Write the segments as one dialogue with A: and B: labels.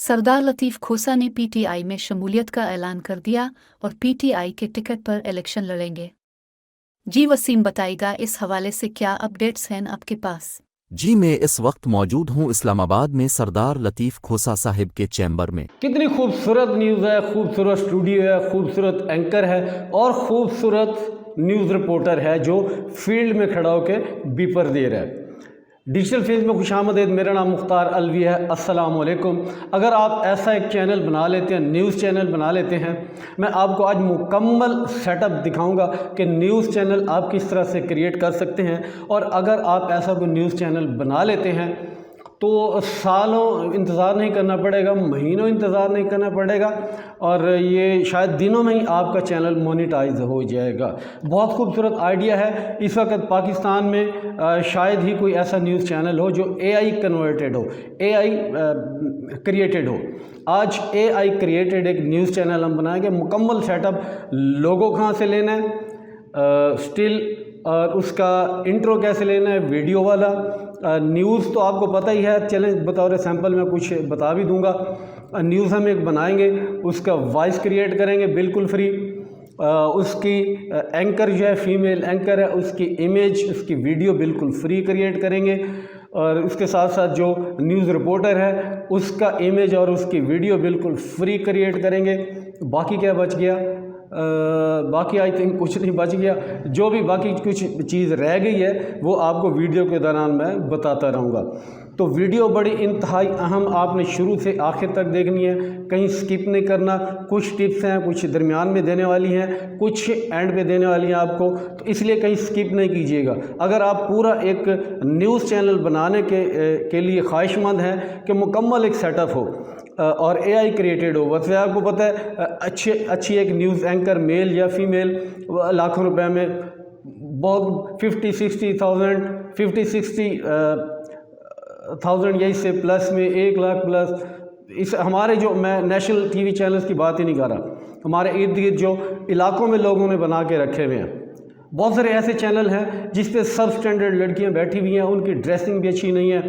A: सरदार लतीफ़ खोसा ने पीटीआई में शमूलियत का ऐलान कर दिया और पीटीआई के टिकट पर इलेक्शन लड़ेंगे। जी वसीम बताएगा इस हवाले से क्या अपडेट्स हैं आपके पास।
B: जी मैं इस वक्त मौजूद हूँ इस्लामाबाद में सरदार लतीफ़ खोसा साहिब के चैम्बर में।
C: कितनी खूबसूरत न्यूज़ है, खूबसूरत स्टूडियो है, खूबसूरत एंकर है और खूबसूरत न्यूज़ रिपोर्टर है जो फील्ड में खड़ा होकर बीपर दे रहा है। डिजिटल फेज में खुशामदीद। मेरा नाम मुख्तार अलवी है। अस्सलाम वालेकुम। अगर आप ऐसा एक चैनल बना लेते हैं, न्यूज़ चैनल बना लेते हैं, मैं आपको आज मुकम्मल सेटअप दिखाऊंगा कि न्यूज़ चैनल आप किस तरह से क्रिएट कर सकते हैं। और अगर आप ऐसा कोई न्यूज़ चैनल बना लेते हैं तो सालों इंतज़ार नहीं करना पड़ेगा, महीनों इंतज़ार नहीं करना पड़ेगा और ये शायद दिनों में ही आपका चैनल मोनेटाइज हो जाएगा। बहुत खूबसूरत आइडिया है। इस वक्त पाकिस्तान में शायद ही कोई ऐसा न्यूज़ चैनल हो जो एआई कन्वर्टेड हो, एआई क्रिएटेड हो। आज एआई क्रिएटेड एक न्यूज़ चैनल हम बनाएंगे। मुकम्मल सेटअप, लोगो कहाँ से लेना है, स्टिल और उसका इंट्रो कैसे लेना है, वीडियो वाला, न्यूज़ तो आपको पता ही है। चलें बतौर सैंपल मैं कुछ बता भी दूंगा। न्यूज़ हम एक बनाएंगे, उसका वॉइस क्रिएट करेंगे बिल्कुल फ्री। उसकी एंकर जो है फीमेल एंकर है, उसकी इमेज, उसकी वीडियो बिल्कुल फ्री क्रिएट करेंगे। और उसके साथ साथ जो न्यूज़ रिपोर्टर है उसका इमेज और उसकी वीडियो बिल्कुल फ्री क्रिएट करेंगे। बाकी क्या बच गया? बाकी आई थिंक कुछ नहीं बच गया। जो भी बाकी कुछ चीज़ रह गई है वो आपको वीडियो के दौरान मैं बताता रहूँगा। तो वीडियो बड़ी इंतहाई अहम, आपने शुरू से आखिर तक देखनी है, कहीं स्किप नहीं करना। कुछ टिप्स हैं, कुछ दरमियान में देने वाली हैं, कुछ एंड पे देने वाली हैं आपको, तो इसलिए कहीं स्किप नहीं कीजिएगा। अगर आप पूरा एक न्यूज़ चैनल बनाने के लिए ख्वाहिशमंद हैं कि मुकम्मल एक सेटअप हो और एआई क्रिएटेड हो। वैसे आपको पता है अच्छी एक न्यूज़ एंकर मेल या फीमेल लाखों रुपए में, बहुत 50-60,000 यही से प्लस में 1 लाख प्लस। इस हमारे जो, मैं नेशनल टीवी चैनल्स की बात ही नहीं कर रहा, हमारे इर्द गिर्द जो इलाकों में लोगों ने बना के रखे हुए हैं। बहुत सारे ऐसे चैनल हैं जिस पे सब स्टैंडर्ड लड़कियां बैठी हुई हैं, उनकी ड्रेसिंग भी अच्छी नहीं है,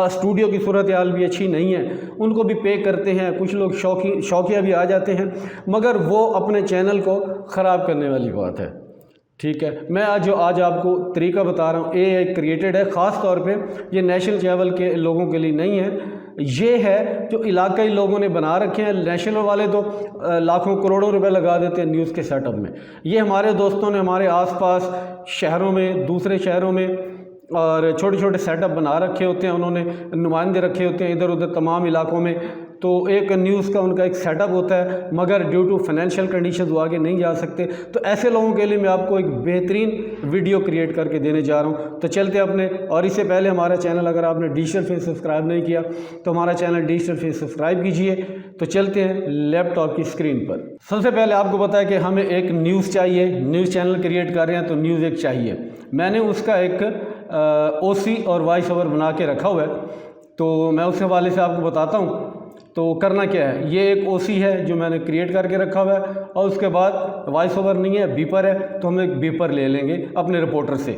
C: स्टूडियो की सूरत हाल भी अच्छी नहीं है, उनको भी पे करते हैं। कुछ लोग शौकिया भी आ जाते हैं, मगर वो अपने चैनल को ख़राब करने वाली बात है। ठीक है, मैं आज आपको तरीका बता रहा हूँ, एआई क्रिएटेड है। ख़ास तौर पे ये नेशनल लेवल के लोगों के लिए नहीं है, ये है जो इलाकाई लोगों ने बना रखे हैं। नेशनल वाले तो लाखों करोड़ों रुपए लगा देते हैं न्यूज़ के सेटअप में। ये हमारे दोस्तों ने हमारे आसपास शहरों में, दूसरे शहरों में और छोटे छोटे सेटअप बना रखे होते हैं, उन्होंने नुमाइंदे रखे होते हैं इधर उधर तमाम इलाकों में। तो एक न्यूज़ का उनका एक सेटअप होता है, मगर ड्यू टू फाइनेंशियल कंडीशन वो आगे नहीं जा सकते। तो ऐसे लोगों के लिए मैं आपको एक बेहतरीन वीडियो क्रिएट करके देने जा रहा हूँ। तो चलते अपने, और इससे पहले हमारा चैनल अगर आपने डिजिटल फेज सब्सक्राइब नहीं किया तो हमारा चैनल डिजिटल फेज सब्सक्राइब कीजिए। तो चलते हैं लैपटॉप की स्क्रीन पर। सबसे पहले आपको पता है कि हमें एक न्यूज़ चाहिए, न्यूज़ चैनल क्रिएट कर रहे हैं तो न्यूज़ एक चाहिए। मैंने उसका एक ओसी और वॉइस ओवर बना के रखा हुआ है, तो मैं उस हवाले से आपको बताता हूँ। तो करना क्या है, ये एक ओसी है जो मैंने क्रिएट करके रखा हुआ है और उसके बाद वॉइस ओवर नहीं है, बीपर है, तो हम एक बीपर ले लेंगे अपने रिपोर्टर से।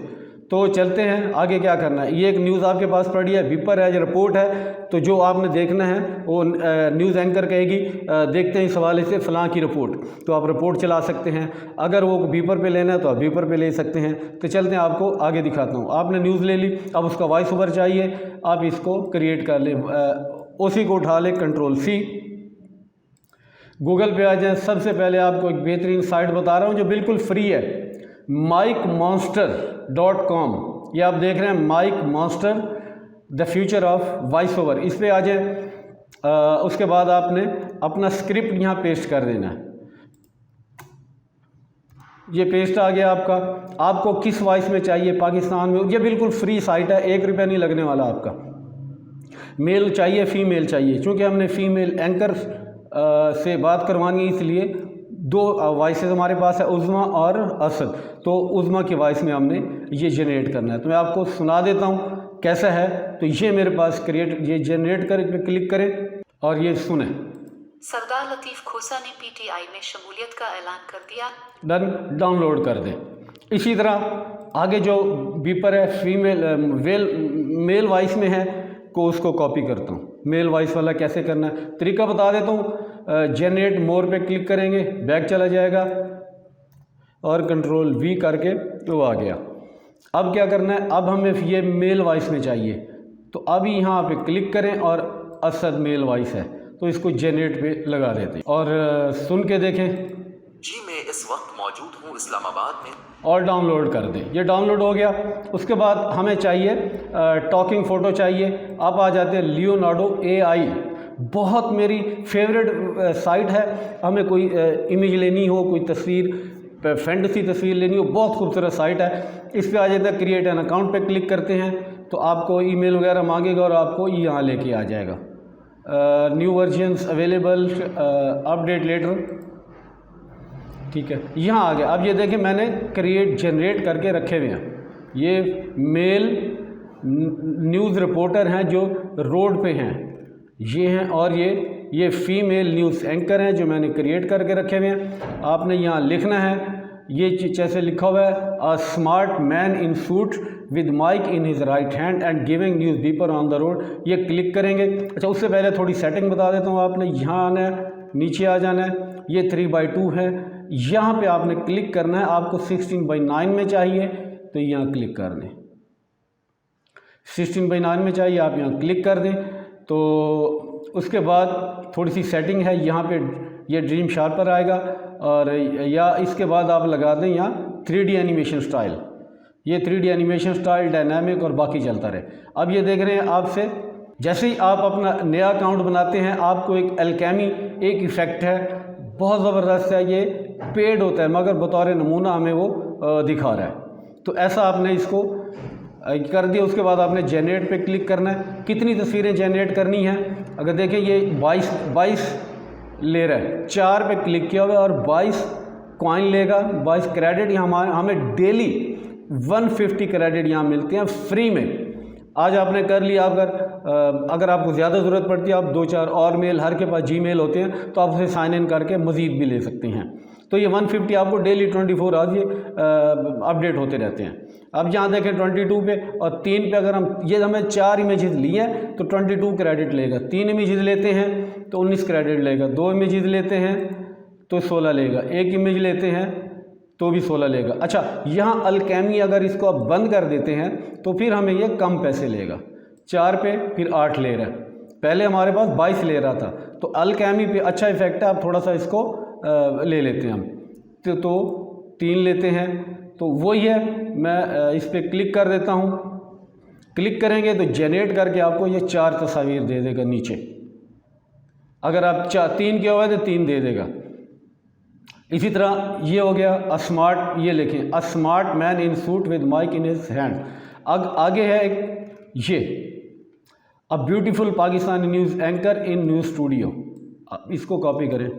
C: तो चलते हैं आगे क्या करना है। ये एक न्यूज़ आपके पास पड़ी है, बीपर है, जो रिपोर्ट है। तो जो आपने देखना है वो न्यूज़ एंकर कहेगी देखते हैं इस हवाले से फ़लाँ की रिपोर्ट, तो आप रिपोर्ट चला सकते हैं। अगर वो बीपर पे लेना है तो आप बीपर पे ले सकते हैं। तो चलते हैं आपको आगे दिखाता हूँ। आपने न्यूज़ ले ली, अब उसका वॉइस ओवर चाहिए, आप इसको क्रिएट कर लें। ओसी को उठा ले, कंट्रोल-C, गूगल पे आ जाए। सबसे पहले आपको एक बेहतरीन साइट बता रहा हूँ जो बिल्कुल फ्री है, micmonster.com। ये आप देख रहे हैं, mic monster the future of voice over. इस पर आ जाए। उसके बाद आपने अपना स्क्रिप्ट यहाँ पेस्ट कर देना है। ये पेस्ट आ गया आपका। आपको किस वॉइस में चाहिए, पाकिस्तान में, ये बिल्कुल फ्री साइट है, 1 रुपया नहीं लगने वाला आपका। मेल चाहिए, फीमेल चाहिए, क्योंकि हमने फीमेल एंकर से बात करवानी है, इसलिए 2 वॉइसेस हमारे पास है, उज़्मा और असद। तो उज़्मा की वॉइस में हमने ये जनरेट करना है। तो मैं आपको सुना देता हूँ कैसा है। तो ये मेरे पास ये जनरेट कर पे क्लिक करें और ये सुने।
A: सरदार लतीफ़ खोसा ने पीटीआई में शमूलियत का ऐलान कर दिया।
C: डन, डाउनलोड कर दें। इसी तरह आगे जो बीपर है फीमेल मेल वॉइस में है को उसको कॉपी करता हूँ। मेल वॉइस वाला कैसे करना है, तरीका बता देता हूँ। जनरेट मोर पे क्लिक करेंगे, बैक चला जाएगा और कंट्रोल वी करके तो आ गया। अब क्या करना है, अब हमें ये मेल वॉइस में चाहिए, तो अब यहाँ पे क्लिक करें और असद मेल वॉइस है तो इसको जनरेट पे लगा देते हैं और सुन के देखें।
B: जी मैं इस वक्त मौजूद हूँ इस्लामाबाद में।
C: और डाउनलोड कर दें। ये डाउनलोड हो गया। उसके बाद हमें चाहिए टॉकिंग फ़ोटो चाहिए। अब आ जाते हैं लियोनार्डो AI, बहुत मेरी फेवरेट साइट है। हमें कोई इमेज लेनी हो, कोई तस्वीर, फैंटेसी तस्वीर लेनी हो, बहुत खूबसूरत साइट है। इस पे आ जाता है क्रिएट एन अकाउंट पे क्लिक करते हैं तो आपको ईमेल वगैरह मांगेगा और आपको यहाँ लेके आ जाएगा। New versions available, update later, ठीक है, यहाँ आ गया। अब ये देखें मैंने क्रिएट जनरेट करके रखे हुए हैं। ये मेल न्यूज़ रिपोर्टर हैं जो रोड पे हैं, ये हैं, और ये फीमेल न्यूज़ एंकर हैं जो मैंने क्रिएट करके रखे हुए हैं। आपने यहाँ लिखना है, ये जैसे लिखा हुआ है, a smart man in suit with mic in his right hand and giving newspaper on the road, ये क्लिक करेंगे। अच्छा, उससे पहले थोड़ी सेटिंग बता देता हूँ। आपने यहाँ आना है, नीचे आ जाना है, ये 3/2 है, यहाँ पे आपने क्लिक करना है। आपको 16/9 में चाहिए तो यहाँ क्लिक कर दें, 16/9 में चाहिए, आप यहाँ क्लिक कर दें। तो उसके बाद थोड़ी सी सेटिंग है, यहाँ पे ये ड्रीम शार्पर आएगा और या इसके बाद आप लगा दें यहाँ 3D एनिमेशन स्टाइल। ये 3D एनिमेशन स्टाइल, डायनामिक और बाकी चलता रहे। अब ये देख रहे हैं आपसे, जैसे ही आप अपना नया अकाउंट बनाते हैं आपको एक एल्केमी एक इफ़ेक्ट है, बहुत ज़बरदस्त है, ये पेड होता है मगर बतौर नमूना हमें वो दिखा रहा है। तो ऐसा आपने इसको कर दिया। उसके बाद आपने जनरेट पे क्लिक करना है। कितनी तस्वीरें जनरेट करनी है, अगर देखें ये 22 ले रहा है, 4 पे क्लिक किया हुआ है और 22 कॉइन लेगा, 22 क्रेडिट। यहाँ हमें डेली 150 क्रेडिट यहाँ मिलते हैं फ्री में। आज आपने कर लिया, अगर आपको ज़्यादा ज़रूरत पड़ती है, आप 2-4 और मेल, हर के पास जीमेल होते हैं तो आप उसे साइन इन करके मज़ीद भी ले सकते हैं। तो ये 150 आपको डेली 24 आवर्स ये अपडेट होते रहते हैं। अब यहाँ देखें 22 पे और 3 पे, अगर हम ये हमें 4 इमेजेस लिए हैं तो 22 क्रेडिट लेगा। 3 इमेजेस लेते हैं तो 19 क्रेडिट लेगा। 2 इमेजेस लेते हैं तो 16 लेगा। 1 इमेज लेते हैं तो भी 16 लेगा। अच्छा, यहाँ अल्केमी अगर इसको आप बंद कर देते हैं तो फिर हमें ये कम पैसे लेगा। 4 पे फिर 8 ले रहा है, पहले हमारे पास 22 ले रहा था। तो अल्केमी पे अच्छा इफेक्ट है, आप थोड़ा सा इसको ले लेते हैं हम, तो 3 लेते हैं। तो वही है, मैं इस पर क्लिक कर देता हूँ। क्लिक करेंगे तो जनरेट करके आपको ये 4 तस्वीर दे देगा नीचे। अगर आप 3 किया हुआ है तो 3 दे देगा। इसी तरह ये हो गया स्मार्ट, ये लिखें a smart man in suit with mic in his hand. आगे है एक ये a beautiful Pakistani news anchor in news studio. इसको कॉपी करें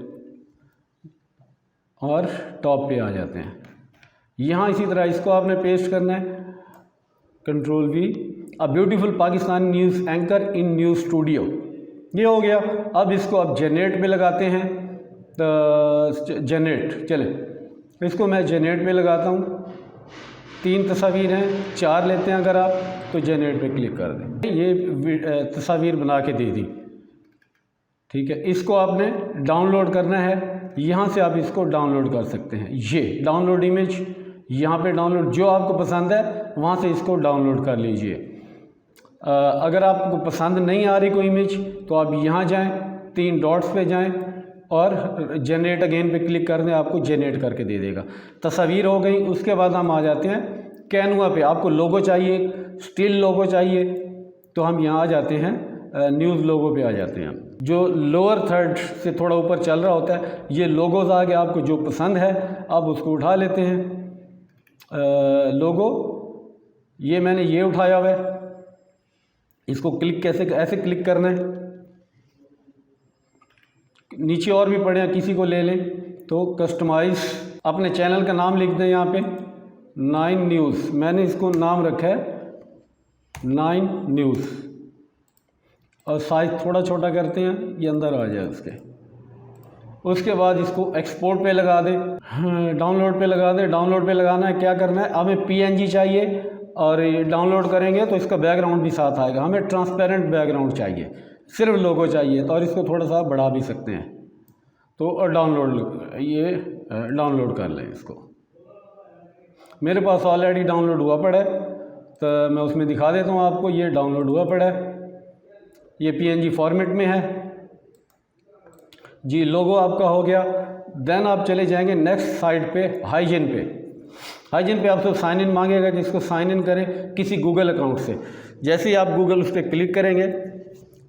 C: और टॉप पे आ जाते हैं। यहाँ इसी तरह इसको आपने पेस्ट करना है, control V, a beautiful Pakistani news anchor in news studio. ये हो गया। अब इसको आप जनरेट पे लगाते हैं, तो जनरेट, चले इसको मैं जनरेट पे लगाता हूँ। 3 तस्वीर हैं, 4 लेते हैं अगर आप तो जनरेट पे क्लिक कर दें। ये तस्वीर बना के दे दी, ठीक है। इसको आपने डाउनलोड करना है, यहाँ से आप इसको डाउनलोड कर सकते हैं। ये डाउनलोड इमेज, यहाँ पे डाउनलोड, जो आपको पसंद है वहाँ से इसको डाउनलोड कर लीजिए। अगर आपको पसंद नहीं आ रही कोई इमेज तो आप यहाँ जाएं, 3 डॉट्स पे जाएं और जनरेट अगेन पे क्लिक कर दें, आपको जनरेट करके दे देगा। तस्वीर हो गई। उसके बाद हम आ जाते हैं कैनवा पे। आपको लोगो चाहिए, स्टिल लोगो चाहिए, तो हम यहाँ आ जाते हैं, न्यूज़ लोगो पे आ जाते हैं। जो लोअर थर्ड से थोड़ा ऊपर चल रहा होता है, ये लोगोज आ गया। आपको जो पसंद है आप उसको उठा लेते हैं। लोगो ये मैंने ये उठाया हुआ है, इसको क्लिक ऐसे क्लिक करना है। नीचे और भी पड़े हैं, किसी को ले लें तो कस्टमाइज, अपने चैनल का नाम लिख दें यहाँ पे 9 न्यूज़। मैंने इसको नाम रखा है 9 न्यूज़ और साइज़ थोड़ा छोटा करते हैं, ये अंदर आ जाए उसके बाद इसको एक्सपोर्ट पे लगा दें, डाउनलोड पे लगा दें। डाउनलोड पे लगाना है, क्या करना है, हमें PNG चाहिए और ये डाउनलोड करेंगे तो इसका बैकग्राउंड भी साथ आएगा। हमें ट्रांसपेरेंट बैकग्राउंड चाहिए, सिर्फ लोगो चाहिए, तो और इसको थोड़ा सा बढ़ा भी सकते हैं। तो डाउनलोड कर लें इसको। मेरे पास ऑलरेडी डाउनलोड हुआ पड़ा है, तो मैं उसमें दिखा देता हूँ आपको। ये डाउनलोड हुआ पड़ा है, ये PNG फॉर्मेट में है जी। लोगो आपका हो गया। देन आप चले जाएंगे नेक्स्ट साइड पे, हाइजीन पे आपसे साइन इन मांगेगा, जिसको साइन इन करें किसी गूगल अकाउंट से। जैसे ही आप गूगल उस पर क्लिक करेंगे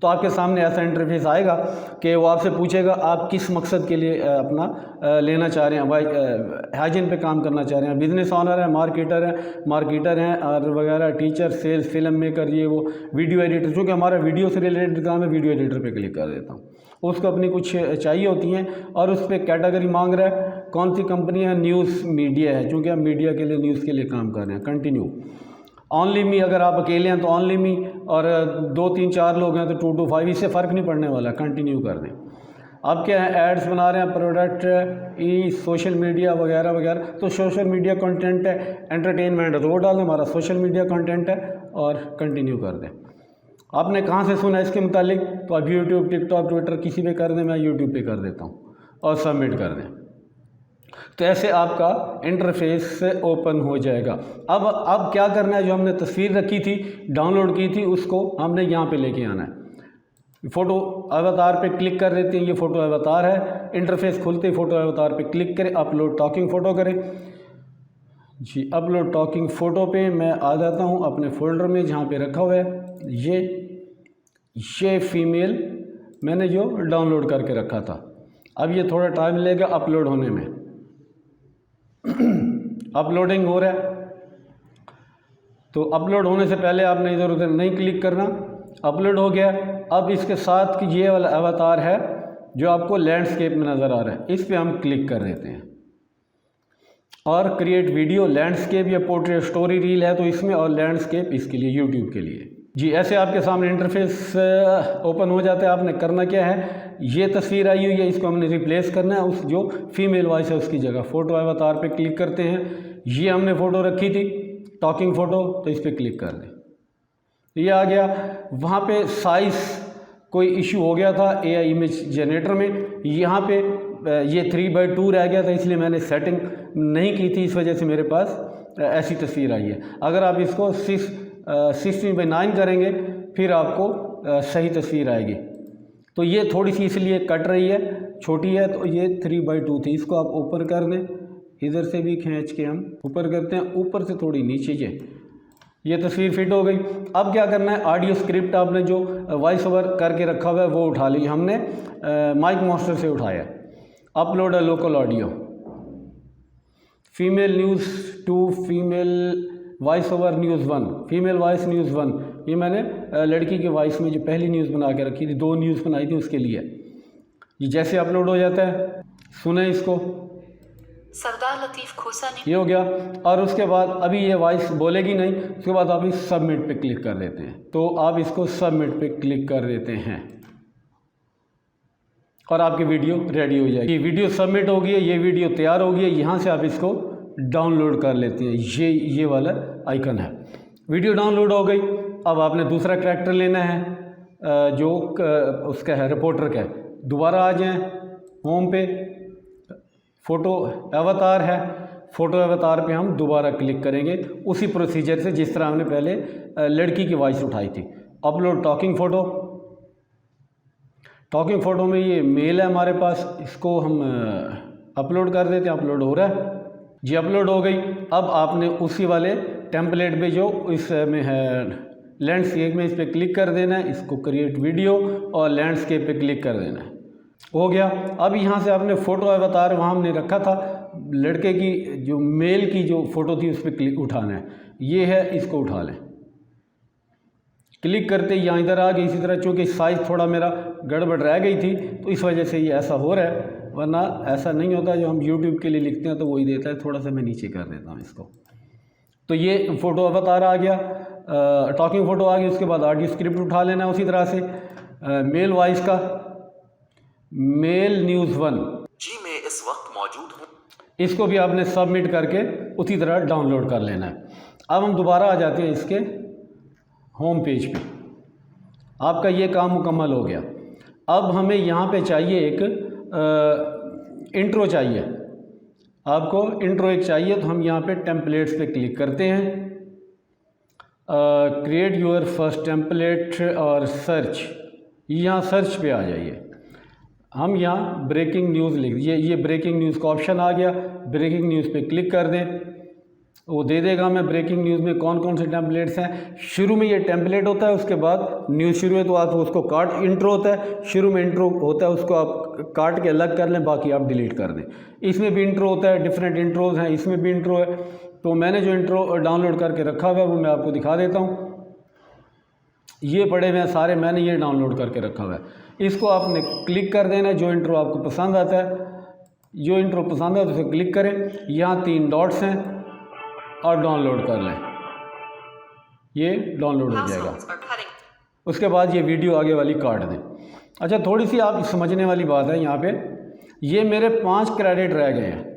C: तो आपके सामने ऐसा इंटरफेस आएगा कि वो आपसे पूछेगा आप किस मकसद के लिए अपना लेना चाह रहे हैं, हाइजीन पे काम करना चाह रहे हैं। बिजनेस ऑनर है, मार्केटर हैं और वगैरह, टीचर, सेल्स, फिल्म मेकर, ये वो, वीडियो एडिटर। चूँकि हमारा वीडियो से रिलेटेड काम है, वीडियो एडिटर पे क्लिक कर देता हूँ। उसको अपनी कुछ चाहिए होती हैं और उस पर कैटेगरी मांग रहा है, कौन सी कंपनी है, न्यूज़ मीडिया है, चूँकि हम मीडिया के लिए, न्यूज़ के लिए काम कर रहे हैं। कंटिन्यू। ओनली मी, अगर आप अकेले हैं तो ओनली मी, और 2 3 4 लोग हैं तो 2 to 5, इससे फ़र्क नहीं पड़ने वाला। कंटिन्यू कर दें। अब क्या है, एड्स बना रहे हैं, प्रोडक्ट, सोशल मीडिया वगैरह वगैरह। तो सोशल मीडिया कंटेंट है, एंटरटेनमेंट है तो वो डालें, हमारा सोशल मीडिया कंटेंट है, और कंटिन्यू कर दें। आपने कहाँ से सुना इसके मुतालिक, तो आप यूट्यूब, टिकटॉक, ट्विटर किसी पे कर दें, मैं यूट्यूब पे कर देता हूँ और सबमिट कर दें। तो ऐसे आपका इंटरफेस ओपन हो जाएगा। अब क्या करना है, जो हमने तस्वीर रखी थी, डाउनलोड की थी, उसको हमने यहाँ पे लेके आना है। फ़ोटो अवतार पे क्लिक कर देते हैं, ये फ़ोटो अवतार है। इंटरफेस खुलते ही फ़ोटो अवतार पे क्लिक करें, अपलोड टॉकिंग फ़ोटो करें जी। अपलोड टॉकिंग फ़ोटो पे मैं आ जाता हूँ अपने फ़ोल्डर में जहाँ पे रखा हुआ है ये फीमेल मैंने जो डाउनलोड करके रखा था। अब ये थोड़ा टाइम लेगा अपलोड होने में। अपलोडिंग हो रहा है, तो अपलोड होने से पहले आपने इधर उधर नहीं क्लिक करना। अपलोड हो गया। अब इसके साथ की ये वाला अवतार है जो आपको लैंडस्केप में नज़र आ रहा है, इस पे हम क्लिक कर देते हैं और क्रिएट वीडियो। लैंडस्केप या पोर्ट्रेट स्टोरी रील है तो इसमें, और लैंडस्केप इसके लिए, यूट्यूब के लिए जी। ऐसे आपके सामने इंटरफेस ओपन हो जाता है। आपने करना क्या है, ये तस्वीर आई हुई है, इसको हमने रिप्लेस करना है, उस जो फीमेल वॉइस है उसकी जगह। फ़ोटो अवतार पे क्लिक करते हैं। ये हमने फ़ोटो रखी थी टॉकिंग फ़ोटो, तो इस पर क्लिक कर दें, ये आ गया। वहाँ पे साइज़ कोई इशू हो गया था AI इमेज जनरेटर में, यहाँ पे ये 3:2 रह गया था, इसलिए मैंने सेटिंग नहीं की थी, इस वजह से मेरे पास ऐसी तस्वीर आई है। अगर आप इसको 16:9 करेंगे फिर आपको सही तस्वीर आएगी। तो ये थोड़ी सी इसलिए कट रही है, छोटी है, तो ये 3:2 थी। इसको आप ऊपर कर दें, इधर से भी खींच के हम ऊपर करते हैं, ऊपर से थोड़ी नीचे ये तस्वीर फिट हो गई। अब क्या करना है, ऑडियो स्क्रिप्ट आपने जो वॉइस ओवर करके रखा हुआ है वो उठा ली, हमने माइक मास्टर से उठाया। Upload a local audio, female news 2, female voice over news 1, female voice news 1। ये मैंने लड़की के वॉइस में जो पहली न्यूज़ बना के रखी थी, 2 न्यूज़ बनाई थी उसके लिए। ये जैसे अपलोड हो जाता है, सुने इसको,
A: सरदार लतीफ़ खोसा ने,
C: ये हो गया। और उसके बाद अभी ये वॉइस बोलेगी नहीं, उसके बाद आप इस सबमिट पे क्लिक कर देते हैं। तो आप इसको सबमिट पे क्लिक कर देते हैं और आपकी वीडियो रेडी हो जाएगी। वीडियो सबमिट हो गई है, ये वीडियो तैयार हो गई है। यहाँ से आप इसको डाउनलोड कर लेते हैं, ये वाला आइकन है। वीडियो डाउनलोड हो गई। अब आपने दूसरा करैक्टर लेना है जो उसका है, रिपोर्टर का है। दोबारा आ जाएं होम पे, फ़ोटो अवतार है, फ़ोटो अवतार पे हम दोबारा क्लिक करेंगे उसी प्रोसीजर से जिस तरह हमने पहले लड़की की वॉइस उठाई थी। Upload talking photo, talking photo में ये मेल है हमारे पास, इसको हम अपलोड कर देते हैं। अपलोड हो रहा है जी, अपलोड हो गई। अब आपने उसी वाले टेम्पलेट पे जो इसमें है लैंडस्केप में, इस पर क्लिक कर देना है, इसको क्रिएट वीडियो और लैंडस्केप पे क्लिक कर देना है, हो गया। अब यहाँ से आपने फ़ोटो अवतार वहाँ हमने रखा था, लड़के की जो मेल की जो फ़ोटो थी उस पर क्लिक उठाना है, ये है, इसको उठा लें। क्लिक करते ही यहाँ इधर आ गई। इसी तरह चूँकि साइज़ थोड़ा मेरा गड़बड़ रह गई थी तो इस वजह से ये ऐसा हो रहा है, वरना ऐसा नहीं होता। जो हम YouTube के लिए लिखते हैं तो वही देता है। थोड़ा सा मैं नीचे कर देता हूँ इसको। तो ये फ़ोटो अवतार आ गया, टॉकिंग फ़ोटो आ गई। उसके बाद ऑडियो स्क्रिप्ट उठा लेना है उसी तरह से। मेल वॉइस का, मेल न्यूज़ 1
B: जी मैं इस वक्त मौजूद हूँ,
C: इसको भी आपने सबमिट करके उसी तरह डाउनलोड कर लेना है। अब हम दोबारा आ जाते हैं इसके होम पेज पे। आपका ये काम मुकम्मल हो गया। अब हमें यहाँ पे चाहिए एक इंट्रो चाहिए, आपको इंट्रो एक चाहिए, तो हम यहाँ पे टेम्पलेट्स पे क्लिक करते हैं, क्रिएट योर फर्स्ट टेम्पलेट और सर्च, यहाँ सर्च पे आ जाइए। हम यहाँ ब्रेकिंग न्यूज़ लिख दिए, ये ब्रेकिंग न्यूज़ का ऑप्शन आ गया, ब्रेकिंग न्यूज़ पे क्लिक कर दें, वो दे देगा हमें ब्रेकिंग न्यूज़ में कौन कौन से टेम्पलेट्स हैं। शुरू में ये टेम्पलेट होता है, उसके बाद न्यूज़ शुरू है तो आप उसको काट, इंट्रो होता है, शुरू में इंट्रो होता है, उसको आप काट के अलग कर लें, बाकी आप डिलीट कर दें। इसमें भी इंट्रो होता है, डिफरेंट इंट्रोज़ हैं, इसमें भी इंट्रो है। तो मैंने जो इंट्रो डाउनलोड करके रखा हुआ है वो मैं आपको दिखा देता हूँ। ये पड़े हुए हैं सारे, मैंने ये डाउनलोड करके रखा हुआ है। इसको आपने क्लिक कर देना है, जो इंट्रो आपको पसंद आता है, जो इंट्रो पसंद है तो उसे क्लिक करें, यहाँ 3 डॉट्स हैं और डाउनलोड कर लें, ये डाउनलोड हो जाएगा। उसके बाद ये वीडियो आगे वाली काट दें। अच्छा, थोड़ी सी आप समझने वाली बात है यहाँ पे, ये मेरे 5 क्रेडिट रह गए हैं।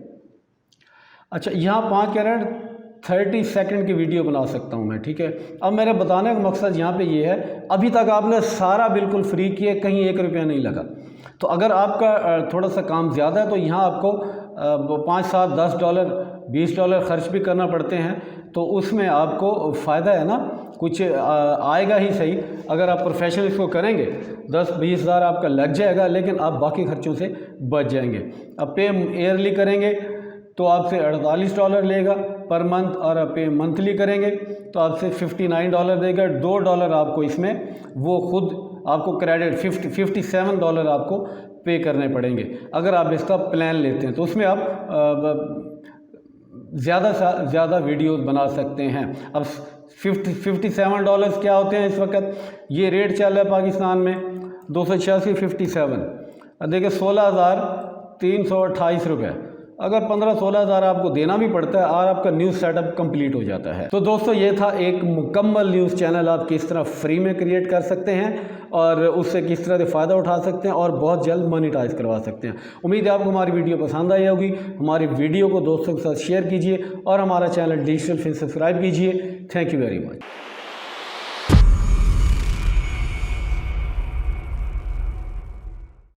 C: अच्छा, यहाँ 5 क्रेडिट 30 सेकंड की वीडियो बना सकता हूँ मैं, ठीक है। अब मेरे बताने का मकसद यहाँ पे ये है, अभी तक आपने सारा बिल्कुल फ्री किया, कहीं 1 रुपया नहीं लगा। तो अगर आपका थोड़ा सा काम ज़्यादा है तो यहाँ आपको 5, 7, $10, $20 खर्च भी करना पड़ते हैं, तो उसमें आपको फ़ायदा है ना, कुछ आएगा ही सही। अगर आप प्रोफेशनल इसको करेंगे 10-20 हज़ार आपका लग जाएगा, लेकिन आप बाकी खर्चों से बच जाएंगे। अब पे ईयरली करेंगे तो आपसे $48 लेगा पर मंथ, और पे मंथली करेंगे तो आपसे $59 देगा। $2 आपको इसमें वो खुद आपको क्रेडिट $57 आपको पे करने पड़ेंगे अगर आप इसका प्लान लेते हैं। तो उसमें आप ज़्यादा से ज़्यादा वीडियोस बना सकते हैं। अब $57 क्या होते हैं इस वक्त, ये रेट चल रहा है पाकिस्तान में 286, 57, देखिए 16,328 रुपये। अगर 15-16 हज़ार आपको देना भी पड़ता है और आपका न्यूज़ सेटअप कंप्लीट हो जाता है। तो दोस्तों, ये था एक मुकम्मल न्यूज़ चैनल आप किस तरह फ्री में क्रिएट कर सकते हैं और उससे किस तरह से फ़ायदा उठा सकते हैं और बहुत जल्द मोनेटाइज करवा सकते हैं। उम्मीद है आपको हमारी वीडियो पसंद आई होगी। हमारी वीडियो को दोस्तों के साथ शेयर कीजिए और हमारा चैनल डिजिटल फिल्म सब्सक्राइब कीजिए। Thank you very much.